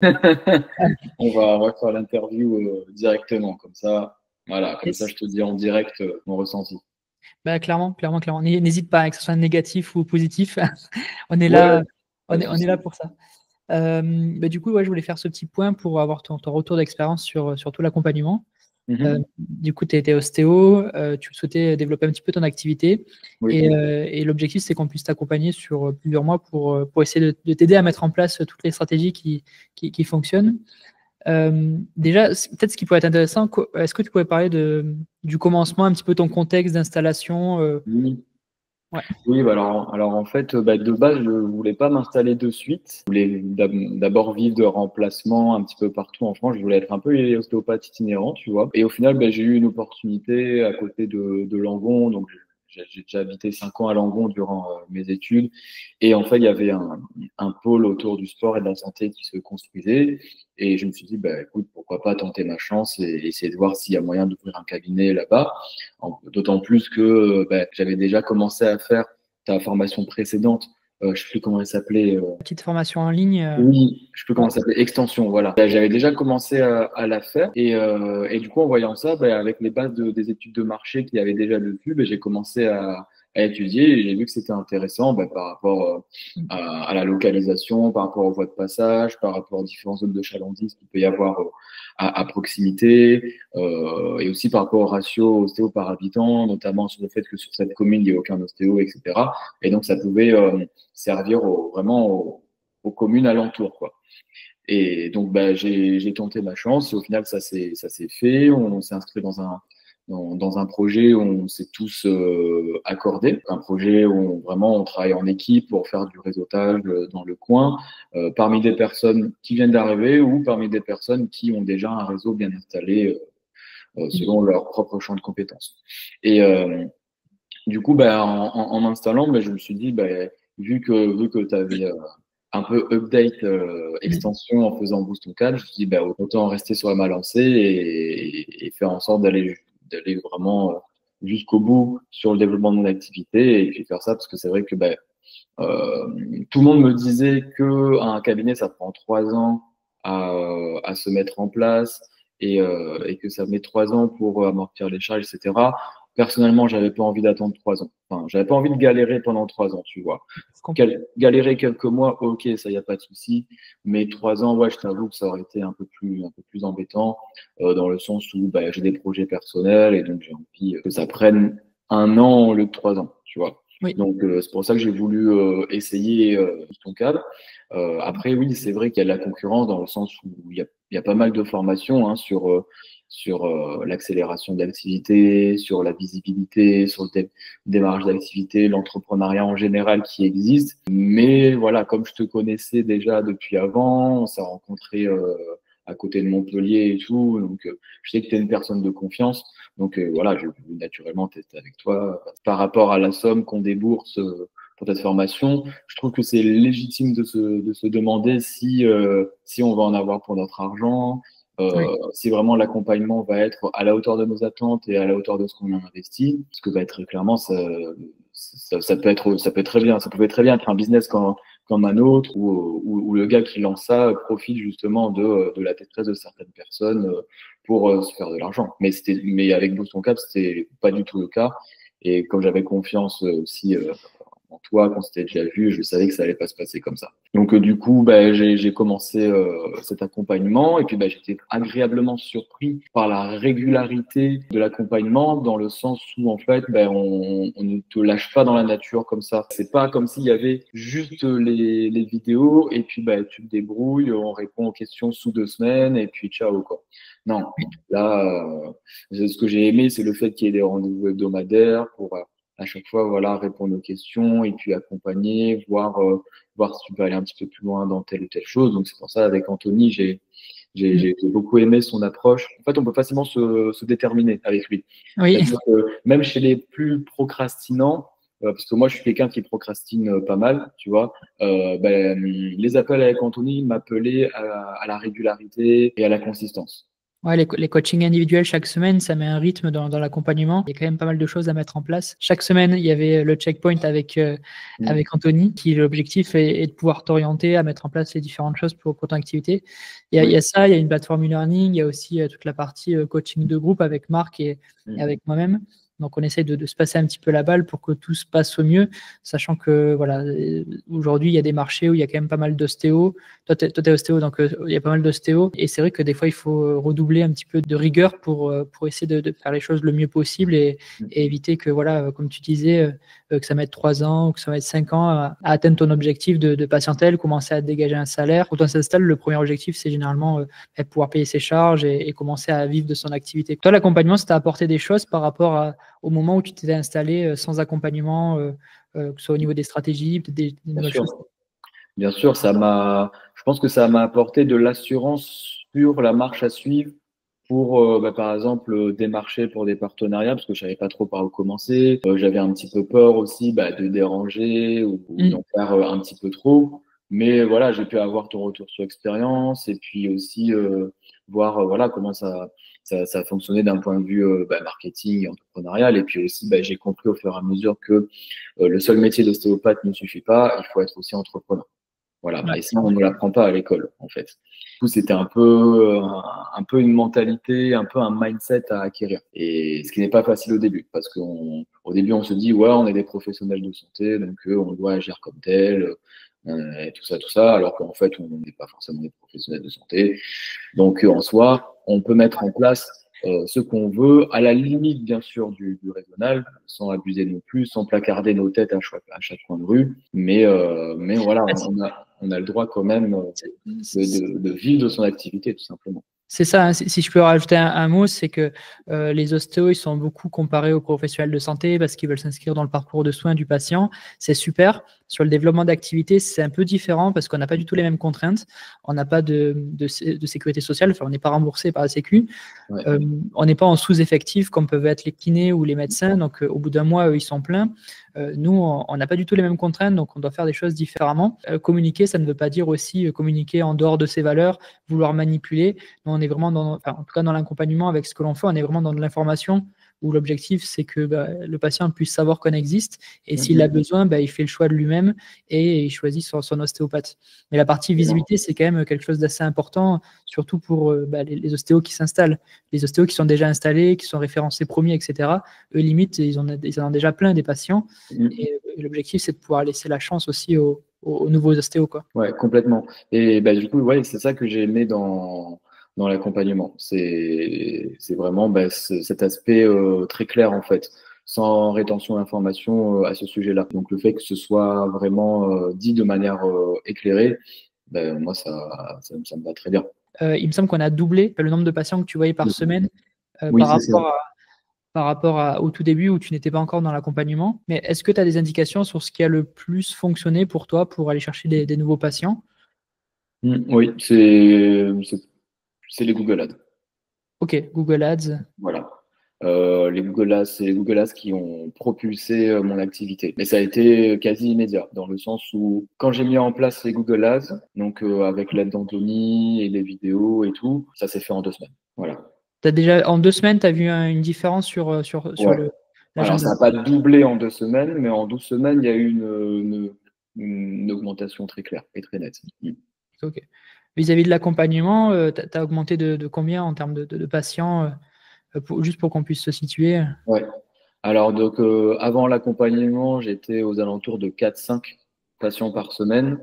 On va faire l'interview directement, comme ça. Voilà, comme ça, Yes. je te dis en direct mon ressenti. Bah, clairement, clairement, clairement. N'hésite pas, hein, que ce soit négatif ou positif. On est Ouais, là, pas de on est là souci. pour ça. Bah, du coup, ouais, je voulais faire ce petit point pour avoir ton retour d'expérience sur tout l'accompagnement. Mhm. Du coup, tu étais ostéo, tu souhaitais développer un petit peu ton activité Oui. et l'objectif, c'est qu'on puisse t'accompagner sur plusieurs mois pour essayer de t'aider à mettre en place toutes les stratégies qui fonctionnent. Déjà, peut-être ce qui pourrait être intéressant, est-ce que tu pourrais parler du commencement, un petit peu ton contexte d'installation Oui. ouais. Oui, bah alors en fait, bah, de base, je voulais pas m'installer de suite. Je voulais d'abord vivre de remplacement un petit peu partout en France. Je voulais être un peu ostéopathe itinérant, tu vois. Et au final, bah, j'ai eu une opportunité à côté de Langon. Donc, j'ai déjà habité 5 ans à Langon durant mes études. Et en fait, il y avait un pôle autour du sport et de la santé qui se construisait. Et je me suis dit, bah, écoute, pourquoi pas tenter ma chance et essayer de voir s'il y a moyen d'ouvrir un cabinet là-bas. D'autant plus que bah, j'avais déjà commencé à faire ta formation précédente, je sais plus comment elle s'appelait. Petite formation en ligne. Oui, je sais plus comment Ouais. elle s'appelait, extension, voilà. J'avais déjà commencé à la faire et du coup en voyant ça, avec les bases des études de marché qu'il y avait déjà dessus, j'ai commencé à étudier et j'ai vu que c'était intéressant par rapport à la localisation, par rapport aux voies de passage, par rapport aux différentes zones de chalandise qu'il peut y avoir à proximité et aussi par rapport au ratio ostéo par habitant, notamment sur le fait que sur cette commune il n'y a aucun ostéo, etc. Et donc ça pouvait servir vraiment aux communes alentours, quoi. Et donc, j'ai tenté ma chance et au final, ça s'est fait. On s'est inscrit dans un projet où on s'est tous accordés. Un projet où vraiment on travaille en équipe pour faire du réseautage dans le coin, parmi des personnes qui viennent d'arriver ou parmi des personnes qui ont déjà un réseau bien installé selon leur propre champ de compétences. Et du coup, en m'installant, je me suis dit, vu que tu avais un peu update extension en faisant boost ton cadre, je me suis dit, autant rester sur ma lancée et faire en sorte d'aller vraiment jusqu'au bout sur le développement de mon activité et puis faire ça parce que c'est vrai que tout le monde me disait que un cabinet, ça prend 3 ans à se mettre en place et que ça met 3 ans pour amortir les charges, etc. Personnellement, j'avais pas envie d'attendre 3 ans. Enfin, j'avais pas envie de galérer pendant 3 ans, tu vois. Je comprends. Galérer quelques mois, ok, ça y a pas de souci. Mais 3 ans, ouais, je t'avoue que ça aurait été un peu plus embêtant dans le sens où j'ai des projets personnels et donc j'ai envie que ça prenne 1 an au lieu de 3 ans, tu vois. Oui. Donc, c'est pour ça que j'ai voulu essayer ton cadre. Après, oui, c'est vrai qu'il y a de la concurrence dans le sens où il y a pas mal de formations sur l'accélération de l'activité, sur la visibilité, sur le démarrage d'activité, l'entrepreneuriat en général qui existe. Mais voilà, comme je te connaissais déjà depuis avant, on s'est rencontrés à côté de Montpellier et tout. Donc, je sais que tu es une personne de confiance. Donc voilà, je vais naturellement tester avec toi. Par rapport à la somme qu'on débourse pour cette formation, je trouve que c'est légitime de se demander si on va en avoir pour notre argent, Oui. si vraiment l'accompagnement va être à la hauteur de nos attentes et à la hauteur de ce qu'on a investi. Parce que très clairement, ça peut être très bien. Ça pouvait très bien être un business comme un autre, où le gars qui lance ça profite justement de la détresse de certaines personnes pour se faire de l'argent. Mais avec Boston Cap, c'était pas du tout le cas. Et comme j'avais confiance aussi en toi, qu'on s'était déjà vu, je savais que ça allait pas se passer comme ça. Donc du coup, j'ai commencé cet accompagnement et puis j'étais agréablement surpris par la régularité de l'accompagnement dans le sens où en fait on ne te lâche pas dans la nature comme ça. C'est pas comme s'il y avait juste les vidéos et puis tu te débrouilles, on répond aux questions sous 2 semaines et puis ciao quoi. Non, là ce que j'ai aimé c'est le fait qu'il y ait des rendez-vous hebdomadaires pour à chaque fois voilà répondre aux questions et puis accompagner, voir si tu peux aller un petit peu plus loin dans telle ou telle chose. Donc c'est pour ça avec Anthony, j'ai beaucoup aimé son approche. En fait, on peut facilement se déterminer avec lui. Oui. C'est-à-dire que même chez les plus procrastinants, parce que moi je suis quelqu'un qui procrastine pas mal, tu vois, les appels avec Anthony m'appelaient à la régularité et à la consistance. Ouais, les coachings individuels chaque semaine, ça met un rythme dans l'accompagnement. Il y a quand même pas mal de choses à mettre en place. Chaque semaine, il y avait le checkpoint avec Anthony, qui l'objectif est de pouvoir t'orienter à mettre en place les différentes choses pour ton activité. Il y a ça, il y a une plateforme e-learning, il y a aussi toute la partie coaching de groupe avec Marc et avec moi-même. Donc, on essaie de se passer un petit peu la balle pour que tout se passe au mieux, sachant que voilà, aujourd'hui, il y a des marchés où il y a quand même pas mal d'ostéos. Toi, t'es ostéo, donc il y a pas mal d'ostéos. Et c'est vrai que des fois, il faut redoubler un petit peu de rigueur pour essayer de faire les choses le mieux possible et éviter que, voilà, comme tu disais, que ça mette 3 ans ou que ça mette 5 ans à atteindre ton objectif de patientèle, commencer à dégager un salaire. Quand on s'installe, le premier objectif, c'est généralement pouvoir payer ses charges et commencer à vivre de son activité. Toi, l'accompagnement, ça t'a apporté des choses par rapport au moment où tu t'étais installé sans accompagnement, que ce soit au niveau des stratégies, peut-être des nouvelles choses. Bien sûr, je pense que ça m'a apporté de l'assurance sur la marche à suivre pour, par exemple, démarcher pour des partenariats, parce que je savais pas trop par où commencer. J'avais un petit peu peur aussi, de déranger ou d'en faire un petit peu trop. Mais voilà, j'ai pu avoir ton retour sur expérience et puis aussi voir voilà comment ça fonctionnait d'un point de vue marketing et entrepreneurial. Et puis aussi, j'ai compris au fur et à mesure que le seul métier d'ostéopathe ne suffit pas, il faut être aussi entrepreneur. Voilà, et ça, on ne l'apprend pas à l'école, en fait. Du coup, c'était un peu une mentalité, un peu un mindset à acquérir. Et ce qui n'est pas facile au début, parce qu'au début, on se dit, ouais, on est des professionnels de santé, donc on doit agir comme tel, et tout ça, alors qu'en fait, on n'est pas forcément des professionnels de santé. Donc, en soi, on peut mettre en place ce qu'on veut, à la limite, bien sûr, du raisonnable, sans abuser non plus, sans placarder nos têtes à chaque coin de rue. Mais voilà, on a le droit quand même de vivre de son activité, tout simplement. C'est ça, hein, si je peux rajouter un mot, c'est que les ostéos, ils sont beaucoup comparés aux professionnels de santé parce qu'ils veulent s'inscrire dans le parcours de soins du patient. C'est super. Sur le développement d'activité, c'est un peu différent parce qu'on n'a pas du tout les mêmes contraintes. On n'a pas de sécurité sociale, enfin, on n'est pas remboursé par la Sécu. Ouais. On n'est pas en sous-effectif comme peuvent être les kinés ou les médecins. Donc, au bout d'un mois, eux, ils sont pleins. Nous, on n'a pas du tout les mêmes contraintes, donc on doit faire des choses différemment. Communiquer, ça ne veut pas dire aussi communiquer en dehors de ses valeurs, vouloir manipuler. Nous, on est vraiment en tout cas dans l'accompagnement avec ce que l'on fait, on est vraiment dans de l'information où l'objectif, c'est que le patient puisse savoir qu'on existe et s'il a besoin, il fait le choix de lui-même et il choisit son ostéopathe. Mais la partie visibilité, c'est quand même quelque chose d'assez important, surtout pour les ostéos qui s'installent. Les ostéos qui sont déjà installés, qui sont référencés premiers, etc., eux, limite, ils en ont déjà plein des patients. Et l'objectif, c'est de pouvoir laisser la chance aussi aux nouveaux ostéos, quoi. Ouais, complètement. Et du coup, ouais, c'est ça que j'ai aimé dans l'accompagnement. C'est vraiment cet aspect très clair, en fait, sans rétention d'informations à ce sujet-là. Donc, le fait que ce soit vraiment dit de manière éclairée, moi, ça me va très bien. Il me semble qu'on a doublé le nombre de patients que tu voyais par semaine Oui, par rapport au tout début où tu n'étais pas encore dans l'accompagnement. Mais est-ce que tu as des indications sur ce qui a le plus fonctionné pour toi pour aller chercher des nouveaux patients? Oui, c'est les Google Ads. Ok, Google Ads. Voilà. Les Google Ads, c'est les Google Ads qui ont propulsé mon activité. Mais ça a été quasi immédiat, dans le sens où quand j'ai mis en place les Google Ads, donc avec l'aide d'Anthony et les vidéos et tout, ça s'est fait en 2 semaines. Voilà. En 2 semaines, tu as vu une différence sur Ouais. Alors, ça n'a pas doublé en 2 semaines, mais en 12 semaines, il y a eu une augmentation très claire et très nette. Ok. Vis-à-vis de l'accompagnement, tu as augmenté de combien en termes de patients, juste pour qu'on puisse se situer? Ouais. Alors, donc, avant l'accompagnement, j'étais aux alentours de 4-5 patients par semaine.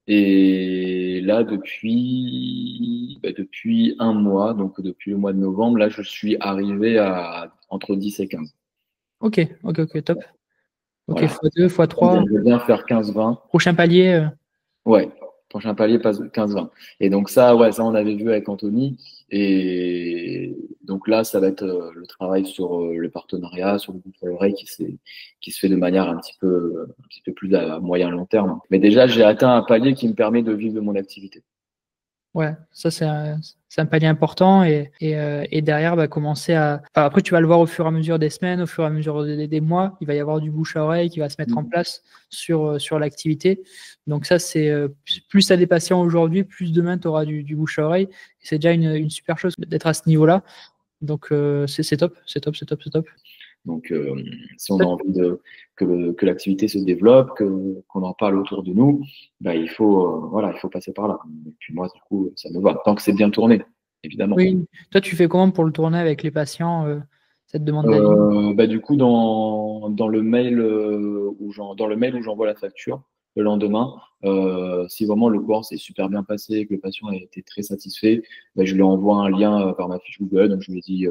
Et là, depuis un mois, donc depuis le mois de novembre, là, je suis arrivé à entre 10 et 15. Ok, top. Ok, Voilà. x2, x3. J'aimerais bien faire 15-20. Prochain palier. Ouais, prochain palier passe 15-20. Et donc ça, ouais, ça on avait vu avec Anthony. Et donc là, ça va être le travail sur le partenariat, sur le bouche à oreille qui se fait de manière un petit peu plus à moyen long terme. Mais déjà, j'ai atteint un palier qui me permet de vivre de mon activité. Ouais, ça c'est un palier important et derrière commencer à. Enfin, après, tu vas le voir au fur et à mesure des semaines, au fur et à mesure des mois, il va y avoir du bouche à oreille qui va se mettre en place sur l'activité. Donc ça, c'est plus tu as des patients aujourd'hui, plus demain tu auras du bouche à oreille. Et c'est déjà une super chose d'être à ce niveau-là. Donc c'est top, c'est top, c'est top, c'est top. Donc, si on a envie que l'activité se développe, qu'on en parle autour de nous, bah, il faut passer par là. Et puis moi, du coup, ça me va. Tant que c'est bien tourné, évidemment. Oui. Toi, tu fais comment pour le tourner avec les patients, cette demande d'avis? Bah, du coup, dans le mail dans le mail où j'envoie la facture le lendemain, si vraiment le cours s'est super bien passé, que le patient a été très satisfait, bah, je lui envoie un lien par ma fiche Google. Donc je lui dis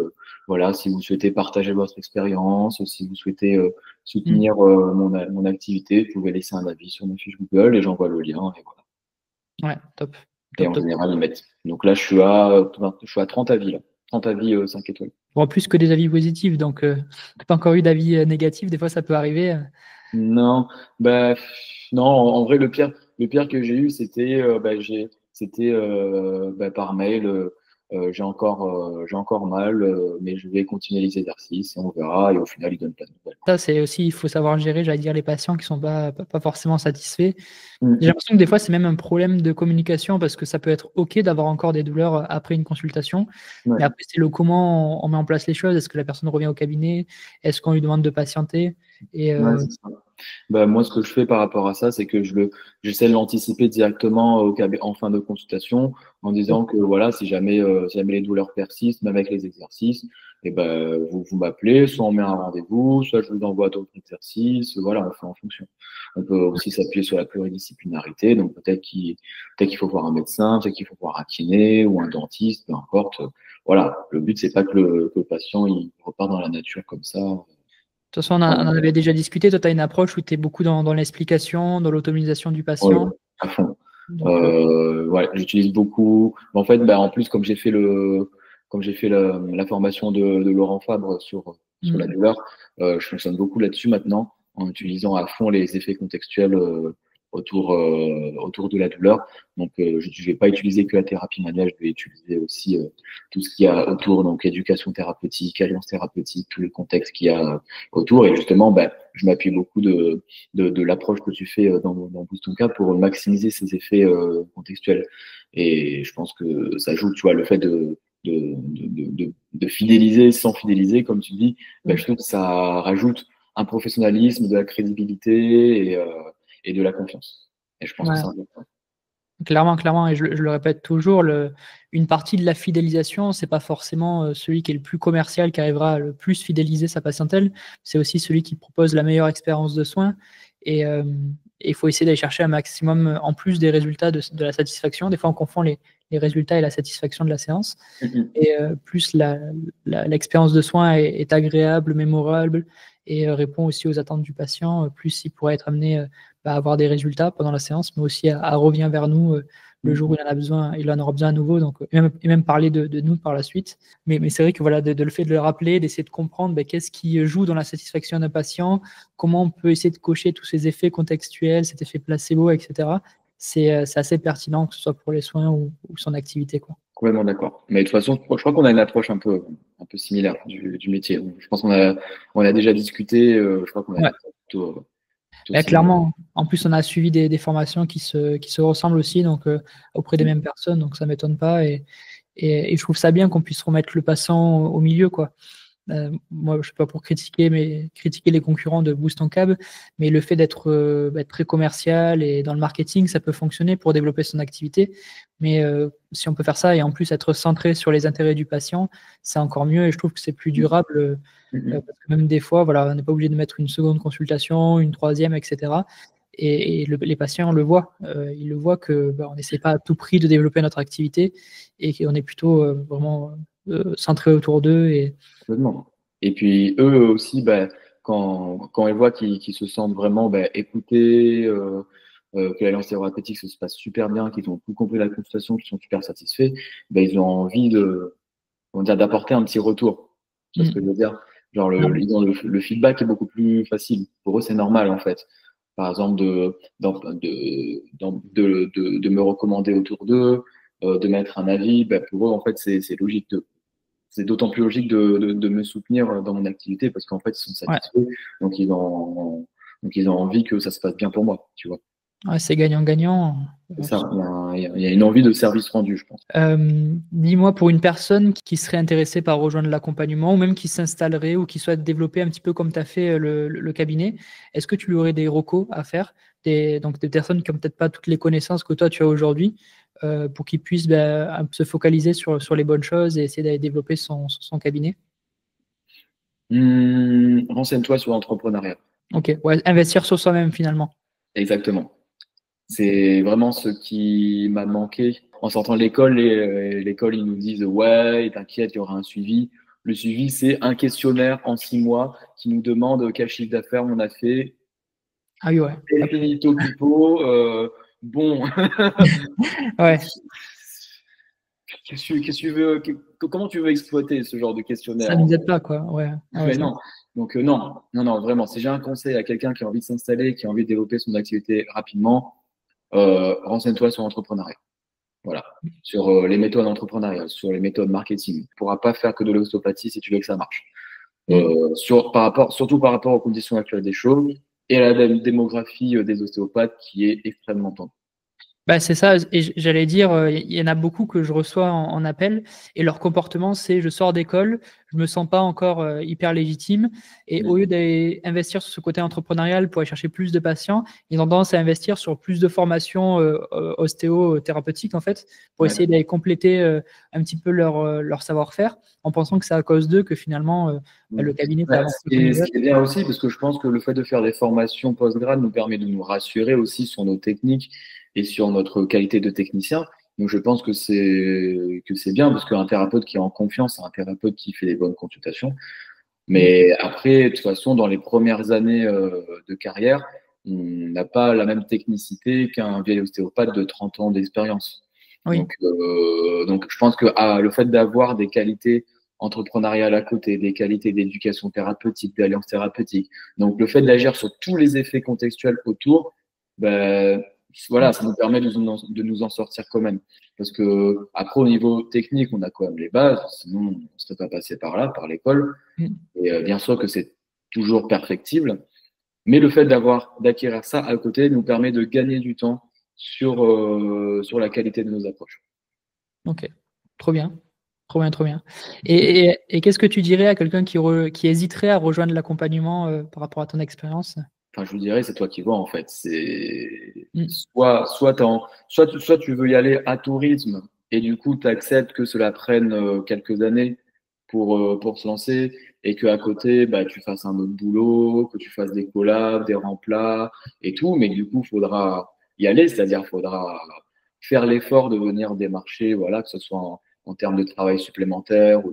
voilà, si vous souhaitez partager votre expérience, si vous souhaitez Mm. soutenir mon activité, vous pouvez laisser un avis sur ma fiche Google et j'envoie le lien et voilà. Ouais, top, Et top, en top. général, ils mettent. Donc là, je suis à 30 avis là. 30 avis 5 étoiles. Bon, plus que des avis positifs, donc t'as pas encore eu d'avis négatifs, des fois ça peut arriver. Non, bah, non, en vrai, le pire que j'ai eu, c'était bah, par mail. J'ai encore mal, mais je vais continuer les exercices et on verra. Et au final, ils donnent pas de nouvelles. Ça, c'est aussi, il faut savoir gérer, j'allais dire, les patients qui sont pas forcément satisfaits. J'ai Mm, l'impression que des fois, c'est même un problème de communication parce que ça peut être OK d'avoir encore des douleurs après une consultation. ouais. Mais après, c'est le comment on met en place les choses. Est-ce que la personne revient au cabinet? Est-ce qu'on lui demande de patienter? Et Ouais, c'est ça. Bah, moi, ce que je fais par rapport à ça, c'est que j'essaie de l'anticiper directement en fin de consultation en disant que voilà, si jamais les douleurs persistent, même avec les exercices, et ben, vous m'appelez, soit on met un rendez-vous, soit je vous envoie d'autres exercices. Voilà, on fait en fonction. On peut aussi s'appuyer sur la pluridisciplinarité. Donc, peut-être qu'il faut voir un médecin, peut-être qu'il faut voir un kiné ou un dentiste, peu importe. Voilà. Le but, c'est pas que le patient, il repart dans la nature comme ça. de toute façon, on en avait déjà discuté. Toi, tu as une approche où tu es beaucoup dans l'explication, dans l'autonomisation du Ouais, patient. à fond. Donc, Ouais, j'utilise beaucoup. En fait, bah, en plus, comme j'ai fait la formation de Laurent Fabre sur la mm, douleur, je fonctionne beaucoup là-dessus maintenant, en utilisant à fond les effets contextuels autour de la douleur. Donc, je ne vais pas utiliser que la thérapie manuelle, je vais utiliser aussi tout ce qu'il y a autour, donc éducation thérapeutique, alliance thérapeutique, tous les contextes qu'il y a autour. Et justement, bah, je m'appuie beaucoup de l'approche que tu fais dans Boost ton cas pour maximiser ces effets contextuels. Et je pense que ça joue, tu vois, le fait de fidéliser sans fidéliser, comme tu dis, ben, mm, je trouve que ça rajoute un professionnalisme, de la crédibilité et de la confiance. Et je pense que ouais. c'est important. Clairement, clairement, et je le répète toujours, une partie de la fidélisation, c'est pas forcément celui qui est le plus commercial qui arrivera à le plus fidéliser sa patientèle, c'est aussi celui qui propose la meilleure expérience de soins. Et il faut essayer d'aller chercher un maximum, en plus des résultats de la satisfaction. Des fois, on confond les résultats et la satisfaction de la séance. Mhm. Et plus l'expérience de soins est agréable, mémorable et répond aussi aux attentes du patient, plus il pourrait être amené à avoir des résultats pendant la séance, mais aussi à revenir vers nous le jour où il en a besoin, il en aura besoin à nouveau, donc, et même parler de nous par la suite. Mais c'est vrai que voilà, le fait de le rappeler, d'essayer de comprendre qu'est-ce qui joue dans la satisfaction d'un patient, comment on peut essayer de cocher tous ces effets contextuels, cet effet placebo, etc. C'est assez pertinent, que ce soit pour les soins ou son activité, quoi. Complètement d'accord. Mais de toute façon, je crois qu'on a une approche un peu similaire du métier. Je pense on a déjà discuté, je crois qu'on a une Ouais. approche plutôt Bah, similaire. clairement, en plus, on a suivi des formations qui se ressemblent aussi, donc auprès des mêmes personnes, donc ça m'étonne pas. Et je trouve ça bien qu'on puisse remettre le passant au milieu, quoi. Moi, je suis pas pour critiquer les concurrents de Boost en Cab, mais le fait d'être très commercial et dans le marketing, ça peut fonctionner pour développer son activité. Mais si on peut faire ça et en plus être centré sur les intérêts du patient, c'est encore mieux et je trouve que c'est plus durable. Mhm. Parce que même des fois, voilà, on n'est pas obligé de mettre une seconde consultation, une troisième, etc. Et les patients le voient. Ils le voient que on n'essaie pas à tout prix de développer notre activité et qu'on est plutôt vraiment centré autour d'eux. Et Complètement. Et puis eux aussi, bah, quand ils voient qu'ils se sentent vraiment bah, écoutés, que l'alliance thérapeutique se passe super bien, qu'ils ont tout compris la consultation, qu'ils sont super satisfaits, bah, ils ont envie comment dire, d'apporter un petit retour. Tu vois ce que je veux dire? Genre le feedback est beaucoup plus facile. Pour eux, c'est normal en fait. Par exemple, de me recommander autour d'eux, de mettre un avis, bah, pour eux, en fait, c'est logique c'est d'autant plus logique de me soutenir dans mon activité parce qu'en fait, ils sont Ouais. satisfaits. Donc, ils ont envie que ça se passe bien pour moi, tu vois. Ouais, c'est gagnant-gagnant. C'est ça. Il y a une envie de service rendu, je pense. Dis-moi, pour une personne qui serait intéressée par rejoindre l'accompagnement ou même qui s'installerait ou qui souhaite développer un petit peu comme tu as fait le cabinet, est-ce que tu lui aurais des recos à faire, donc des personnes qui n'ont peut-être pas toutes les connaissances que toi tu as aujourd'hui, pour qu'ils puissent se focaliser sur les bonnes choses et essayer d'aller développer son cabinet? Renseigne-toi sur l'entrepreneuriat. Ok, ouais, investir sur soi-même finalement. Exactement. C'est vraiment ce qui m'a manqué. En sortant de l'école, l'école, ils nous disent ouais, t'inquiète, il y aura un suivi. Le suivi, c'est un questionnaire en 6 mois qui nous demande quel chiffre d'affaires on a fait. Ah oui, ouais. Et finito pipo. Bon. Ouais. Qu'est-ce que tu veux, comment tu veux exploiter ce genre de questionnaire? Ça ne nous aide pas, quoi. Ouais. Ah ouais, Mais non. Donc, non, vraiment. Si j'ai un conseil à quelqu'un qui a envie de s'installer, qui a envie de développer son activité rapidement, renseigne-toi sur l'entrepreneuriat. Voilà. Sur les méthodes entrepreneuriales, sur les méthodes marketing. Tu ne pourras pas faire que de l'ostéopathie si tu veux que ça marche. Surtout par rapport aux conditions actuelles des choses et à la démographie des ostéopathes qui est extrêmement tendue. Bah, c'est ça, et j'allais dire, il y en a beaucoup que je reçois en appel, et leur comportement, c'est je sors d'école, je me sens pas encore hyper légitime, et au lieu d'aller investir sur ce côté entrepreneurial pour aller chercher plus de patients, ils ont tendance à investir sur plus de formations ostéo-thérapeutiques, en fait, pour essayer d'aller compléter un petit peu leur savoir-faire, en pensant que c'est à cause d'eux que finalement le cabinet peut avancer. Ce qui est bien aussi, parce que je pense que le fait de faire des formations post-grad nous permet de nous rassurer aussi sur nos techniques et sur notre qualité de technicien. Donc, je pense que c'est bien parce qu'un thérapeute qui est en confiance, c'est un thérapeute qui fait des bonnes consultations. Mais après, de toute façon, dans les premières années de carrière, on n'a pas la même technicité qu'un vieil ostéopathe de 30 ans d'expérience. Oui. Donc, je pense que le fait d'avoir des qualités entrepreneuriales à côté, des qualités d'éducation thérapeutique, d'alliance thérapeutique, donc le fait d'agir sur tous les effets contextuels autour, ben, voilà, ça nous permet de nous en sortir quand même. Parce que après, au niveau technique, on a quand même les bases, sinon on ne serait pas passé par là, par l'école. Et bien sûr que c'est toujours perfectible, mais le fait d'acquérir ça à côté nous permet de gagner du temps sur la qualité de nos approches. Ok, trop bien. Trop bien, trop bien. Et qu'est-ce que tu dirais à quelqu'un qui hésiterait à rejoindre l'accompagnement par rapport à ton expérience? Enfin, je vous dirais, c'est toi qui vois en fait. C'est soit tu veux y aller à ton rythme et du coup tu acceptes que cela prenne quelques années pour se lancer et que à côté bah, tu fasses un autre boulot, que tu fasses des collabs, des remplats et tout, mais du coup il faudra y aller, c'est-à-dire il faudra faire l'effort de venir démarcher, voilà, que ce soit en termes de travail supplémentaire ou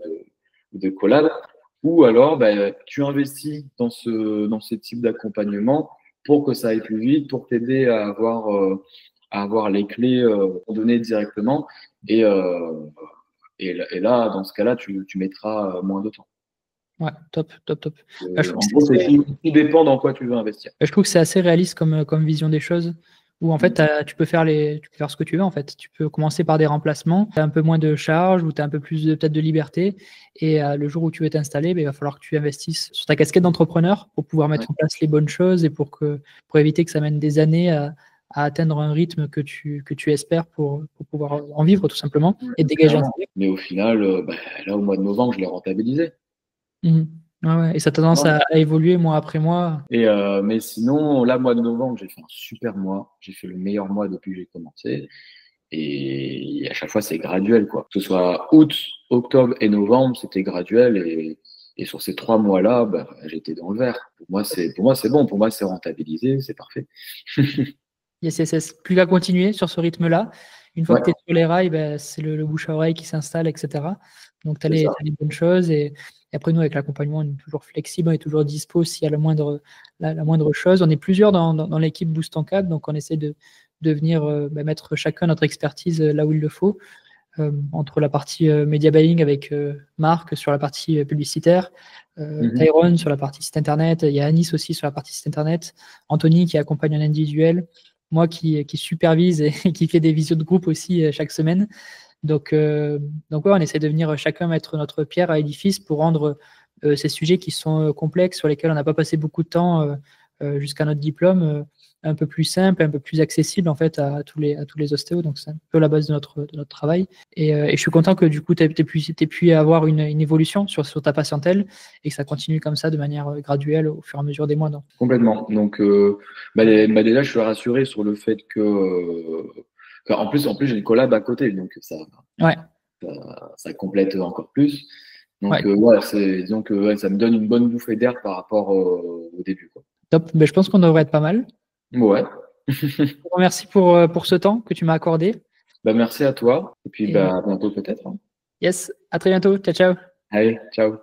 de collab. Ou alors, bah, tu investis dans ce type d'accompagnement pour que ça aille plus vite, pour t'aider à avoir les clés données directement. Et là, dans ce cas-là, tu mettras moins de temps. Ouais, top. En gros, tout dépend dans quoi tu veux investir. Je trouve que c'est assez réaliste comme vision des choses, où en fait tu peux faire ce que tu veux en fait. Tu peux commencer par des remplacements, tu as un peu moins de charges ou tu as un peu plus peut-être de liberté, et le jour où tu veux t'installer, il va falloir que tu investisses sur ta casquette d'entrepreneur pour pouvoir mettre en place les bonnes choses et pour éviter que ça mène des années à atteindre un rythme que tu espères pour pouvoir en vivre tout simplement et dégager un salaire. Mais au final, là au mois de novembre, je l'ai rentabilisé. Ouais. Et ça a tendance à évoluer mois après mois. Mais sinon, là, mois de novembre, j'ai fait un super mois. J'ai fait le meilleur mois depuis que j'ai commencé. Et à chaque fois, c'est graduel, quoi. Que ce soit août, octobre et novembre, c'était graduel. Et sur ces 3 mois-là, j'étais dans le vert. Pour moi, c'est bon. Pour moi, c'est rentabilisé. C'est parfait. Yes. Plus qu'à continuer sur ce rythme-là. Une fois que tu es sur les rails, c'est le bouche à oreille qui s'installe, etc. Donc, tu as les bonnes choses. Et après, nous, avec l'accompagnement, on est toujours flexible, on est toujours dispo s'il y a la moindre chose. On est plusieurs dans l'équipe Boost en Cap, donc on essaie de venir mettre chacun notre expertise là où il le faut. Entre la partie media buying avec Marc sur la partie publicitaire, Tyrone sur la partie site internet, il y a Anis aussi sur la partie site internet, Anthony qui accompagne en individuel, moi qui supervise et qui fait des visios de groupe aussi chaque semaine. Donc ouais, on essaie de venir chacun mettre notre pierre à l'édifice pour rendre ces sujets qui sont complexes, sur lesquels on n'a pas passé beaucoup de temps jusqu'à notre diplôme, un peu plus simple, un peu plus accessible en fait à tous les ostéos. Donc c'est un peu la base de notre travail. Et je suis content que du coup tu aies pu avoir une évolution sur ta patientèle et que ça continue comme ça de manière graduelle au fur et à mesure des mois. Donc. Complètement. Donc, déjà, je suis rassuré sur le fait que en plus, j'ai une collab à côté, donc Ouais. ça complète encore plus. Donc, ouais. disons que ça me donne une bonne bouffée d'air par rapport au début, quoi. Top. Ben, je pense qu'on devrait être pas mal. Ouais. Je te remercie pour ce temps que tu m'as accordé. Merci à toi. Et puis, à bientôt peut-être, hein. Yes, à très bientôt. Ciao, ciao. Allez, ciao.